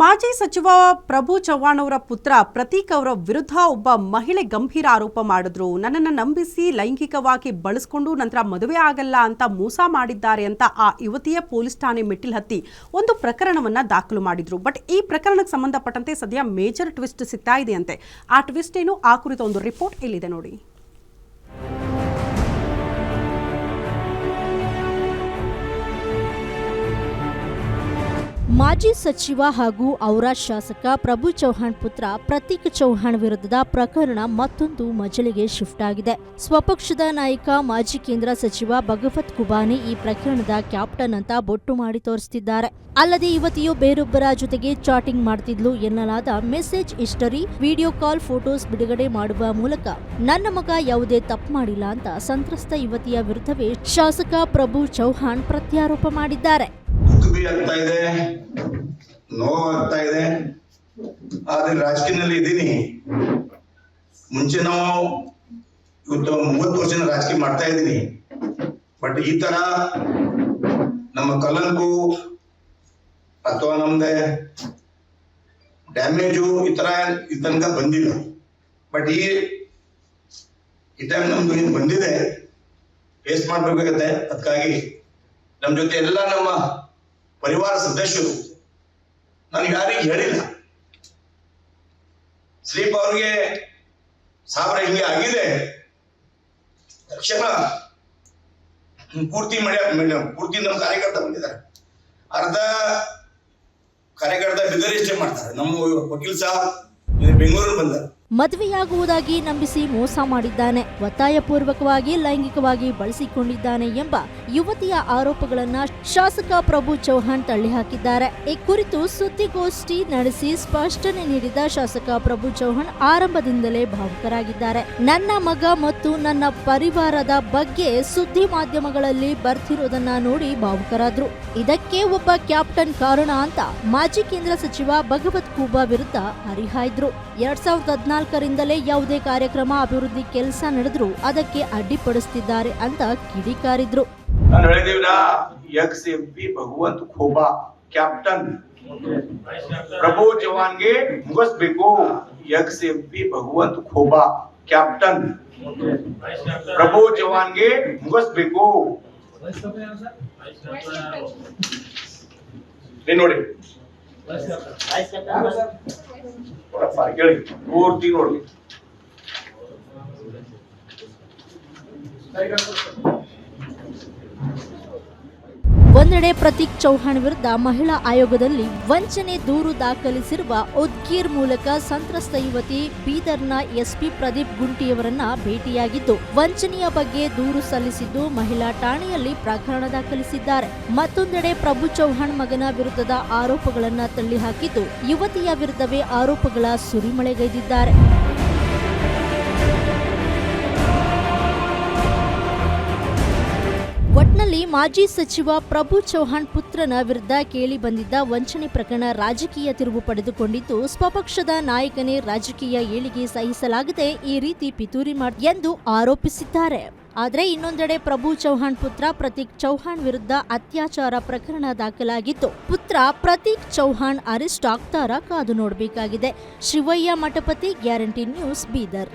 ಮಾಜಿ ಸಚಿವ ಪ್ರಭು ಚವ್ಹಾಣ್ ಅವರ ಪುತ್ರ ಪ್ರತೀಕ್ ಅವರ ವಿರುದ್ಧ ಒಬ್ಬ ಮಹಿಳೆ ಗಂಭೀರ ಆರೋಪ ಮಾಡಿದ್ರು. ನನ್ನನ್ನು ನಂಬಿಸಿ ಲೈಂಗಿಕವಾಗಿ ಬಳಸಿಕೊಂಡು ನಂತರ ಮದುವೆ ಆಗಲ್ಲ ಅಂತ ಮೋಸ ಮಾಡಿದ್ದಾರೆ ಅಂತ ಆ ಯುವತಿಯ ಪೊಲೀಸ್ ಠಾಣೆ ಮೆಟ್ಟಿಲು ಹತ್ತಿ ಒಂದು ಪ್ರಕರಣವನ್ನ ದಾಖಲು ಮಾಡಿದ್ರು. ಬಟ್ ಈ ಪ್ರಕರಣಕ್ಕೆ ಸಂಬಂಧಪಟ್ಟಂತೆ ಸದ್ಯ ಮೇಜರ್ ಟ್ವಿಸ್ಟ್ ಸಿಗ್ತಾ ಇದೆಯಂತೆ. ಆ ಟ್ವಿಸ್ಟ್ ಏನು, ಆ ಕುರಿತ ಒಂದು ರಿಪೋರ್ಟ್ ಇಲ್ಲಿದೆ ನೋಡಿ. ಮಾಜಿ ಸಚಿವ ಹಾಗೂ ಔರಾ ಶಾಸಕ ಪ್ರಭು ಚವ್ಹಾಣ್ ಪುತ್ರ ಪ್ರತೀಕ್ ಚವ್ಹಾಣ್ ವಿರುದ್ಧದ ಪ್ರಕರಣ ಮತ್ತೊಂದು ಮಜಲಿಗೆ ಶಿಫ್ಟ್ ಆಗಿದೆ. ಸ್ವಪಕ್ಷದ ನಾಯಕ ಮಾಜಿ ಕೇಂದ್ರ ಸಚಿವ ಭಗವತ್ ಖುಬಾನಿ ಈ ಪ್ರಕರಣದ ಕ್ಯಾಪ್ಟನ್ ಅಂತ ಬೊಟ್ಟು ಮಾಡಿ ತೋರಿಸುತ್ತಿದ್ದಾರೆ. ಅಲ್ಲದೆ ಯುವತಿಯು ಬೇರೊಬ್ಬರ ಜೊತೆಗೆ ಚಾಟಿಂಗ್ ಮಾಡ್ತಿದ್ಲು ಎನ್ನಲಾದ message history, video call, photos ಬಿಡುಗಡೆ ಮಾಡುವ ಮೂಲಕ ನನ್ನ ಮಗ ಯಾವುದೇ ತಪ್ಪು ಮಾಡಿಲ್ಲ ಅಂತ ಸಂತ್ರಸ್ತ ಯುವತಿಯ ವಿರುದ್ಧವೇ ಶಾಸಕ ಪ್ರಭು ಚವ್ಹಾಣ್ ಪ್ರತ್ಯಾರೋಪ ಮಾಡಿದ್ದಾರೆ. ಆಗ್ತಾ ಇದೆ, ನೋವಾಗ್ತಾ ಇದೆ. ಆದ್ರೆ ರಾಜಕೀಯದಲ್ಲಿ ಇದ್ದೀನಿ. ಮುಂಚೆ ನಾವು ಇವತ್ತು 30 ವರ್ಷ ರಾಜಕೀಯ ಮಾಡ್ತಾ ಇದ್ದೀನಿ. ಬಟ್ ಈ ತರ ನಮ್ಮ ಕಲಂಕು ಅಥವಾ ನಮ್ದೆ ಡ್ಯಾಮೇಜು ಈ ತನಕ ಬಂದಿಲ್ಲ. ಬಟ್ ಈ ಟೈಮ್ ನಮ್ದು ಏನು ಬಂದಿದೆ ಫೇಸ್ ಮಾಡ್ಬೇಕಾಗತ್ತೆ. ಅದಕ್ಕಾಗಿ ನಮ್ಮ ಜೊತೆ ಎಲ್ಲ ನಮ್ಮ ಪರಿವಾರ ಸದಸ್ಯರು, ನಾನು ಯಾರಿಗೆ ಹೇಳಿಲ್ಲ. ಸ್ಲೀಪ್ ಅವ್ರಿಗೆ ಸಾವಿರ ಹಿಂಗೆ ಆಗಿದೆ ತಕ್ಷಣ ಪೂರ್ತಿ ನಮ್ಮ ಕಾರ್ಯಕರ್ತ ಬಂದಿದ್ದಾರೆ. ಅರ್ಧ ಕಾರ್ಯಕರ್ತ ಬಿಗರಿಷ್ಟೇ ಮಾಡ್ತಾರೆ. ನಮ್ಮ ವಕೀಲ್ ಸಾಹಬ್ ಬೆಂಗಳೂರು ಬಂದರು. ಮದುವೆಯಾಗುವುದಾಗಿ ನಂಬಿಸಿ ಮೋಸ ಮಾಡಿದ್ದಾನೆ, ಒತ್ತಾಯಪೂರ್ವಕವಾಗಿ ಲೈಂಗಿಕವಾಗಿ ಬಳಸಿಕೊಂಡಿದ್ದಾನೆ ಎಂಬ ಯುವತಿಯ ಆರೋಪಗಳನ್ನ ಶಾಸಕ ಪ್ರಭು ಚವ್ಹಾಣ್ ತಳ್ಳಿಹಾಕಿದ್ದಾರೆ. ಈ ಕುರಿತು ಸುದ್ದಿಗೋಷ್ಠಿ ನಡೆಸಿ ಸ್ಪಷ್ಟನೆ ನೀಡಿದ ಶಾಸಕ ಪ್ರಭು ಚವ್ಹಾಣ್ ಆರಂಭದಿಂದಲೇ ಭಾವುಕರಾಗಿದ್ದಾರೆ. ನನ್ನ ಮಗ ಮತ್ತು ನನ್ನ ಪರಿವಾರದ ಬಗ್ಗೆ ಸುದ್ದಿ ಮಾಧ್ಯಮಗಳಲ್ಲಿ ಬರ್ತಿರೋದನ್ನ ನೋಡಿ ಭಾವುಕರಾದ್ರು. ಇದಕ್ಕೆ ಒಬ್ಬ ಕ್ಯಾಪ್ಟನ್ ಕಾರಣ ಅಂತ ಮಾಜಿ ಕೇಂದ್ರ ಸಚಿವ ಭಗವತ್ ಖೂಬಾ ವಿರುದ್ಧ ಹರಿಹಾಯ್ದ್ರು. 2014ರಿಂದಲೇ ಯಾವುದೇ ಕಾರ್ಯಕ್ರಮ, ಅಭಿವೃದ್ಧಿ ಕೆಲಸ ನಡೆದ್ರು ಅದಕ್ಕೆ ಅಡ್ಡಿಪಡಿಸುತ್ತಿದ್ದಾರೆ ಅಂತ ಕಿಡಿಕಾರಿದ್ರು. ನಾನು ಹೇಳಿದೀವಿ, X MP Bhagwanth Khuba captain ಪ್ರಭು ಚವ್ಹಾಣ್ಗೆ ಮುಗಿಸ್ಬೇಕು. X MP Bhagwanth Khuba captain ಪ್ರಭು ಚವ್ಹಾಣ್ಗೆ ಮುಗಿಸ್ಬೇಕು. ನೋಡಿ ಪೂರ್ತಿ ನೋಡಿ. ಒಂದೆಡೆ ಪ್ರತೀಕ್ ಚವ್ಹಾಣ್ ವಿರುದ್ಧ ಮಹಿಳಾ ಆಯೋಗದಲ್ಲಿ ವಂಚನೆ ದೂರು ದಾಖಲಿಸಿರುವ ಉದ್ಗೀರ್ ಮೂಲಕ ಸಂತ್ರಸ್ತ ಯುವತಿ ಬೀದರ್ನ SP ಪ್ರದೀಪ್ ಗುಂಟಿಯವರನ್ನ ಭೇಟಿಯಾಗಿದ್ದು ವಂಚನೆಯ ಬಗ್ಗೆ ದೂರು ಸಲ್ಲಿಸಿದ್ದು ಮಹಿಳಾ ಠಾಣೆಯಲ್ಲಿ ಪ್ರಕರಣ ದಾಖಲಿಸಿದ್ದಾರೆ. ಮತ್ತೊಂದೆಡೆ ಪ್ರಭು ಚವ್ಹಾಣ್ ಮಗನ ವಿರುದ್ಧದ ಆರೋಪಗಳನ್ನ ತಳ್ಳಿಹಾಕಿದ್ದು ಯುವತಿಯ ವಿರುದ್ಧವೇ ಆರೋಪಗಳ ಸುರಿಮಳೆಗೈದಿದ್ದಾರೆ. ಒಟ್ನಲ್ಲಿ ಮಾಜಿ ಸಚಿವ ಪ್ರಭು ಚವ್ಹಾಣ್ ಪುತ್ರನ ವಿರುದ್ಧ ಕೇಳಿ ಬಂದಿದ್ದ ವಂಚನೆ ಪ್ರಕರಣ ರಾಜಕೀಯ ತಿರುವು ಪಡೆದುಕೊಂಡಿದ್ದು ಸ್ವಪಕ್ಷದ ನಾಯಕನೇ ರಾಜಕೀಯ ಏಳಿಗೆ ಸಹಿಸಲಾಗದೆ ಈ ರೀತಿ ಪಿತೂರಿ ಮಾಡಿ ಎಂದು ಆರೋಪಿಸಿದ್ದಾರೆ. ಆದರೆ ಇನ್ನೊಂದೆಡೆ ಪ್ರಭು ಚವ್ಹಾಣ್ ಪುತ್ರ ಪ್ರತೀಕ್ ಚವ್ಹಾಣ್ ವಿರುದ್ಧ ಅತ್ಯಾಚಾರ ಪ್ರಕರಣ ದಾಖಲಾಗಿತ್ತು. ಪುತ್ರ ಪ್ರತೀಕ್ ಚವ್ಹಾಣ್ ಅರೆಸ್ಟ್ ಆಗ್ತಾರಾ ಕಾದು ನೋಡಬೇಕಾಗಿದೆ. Shivaiah Mathapati, guarantee news, Bidar.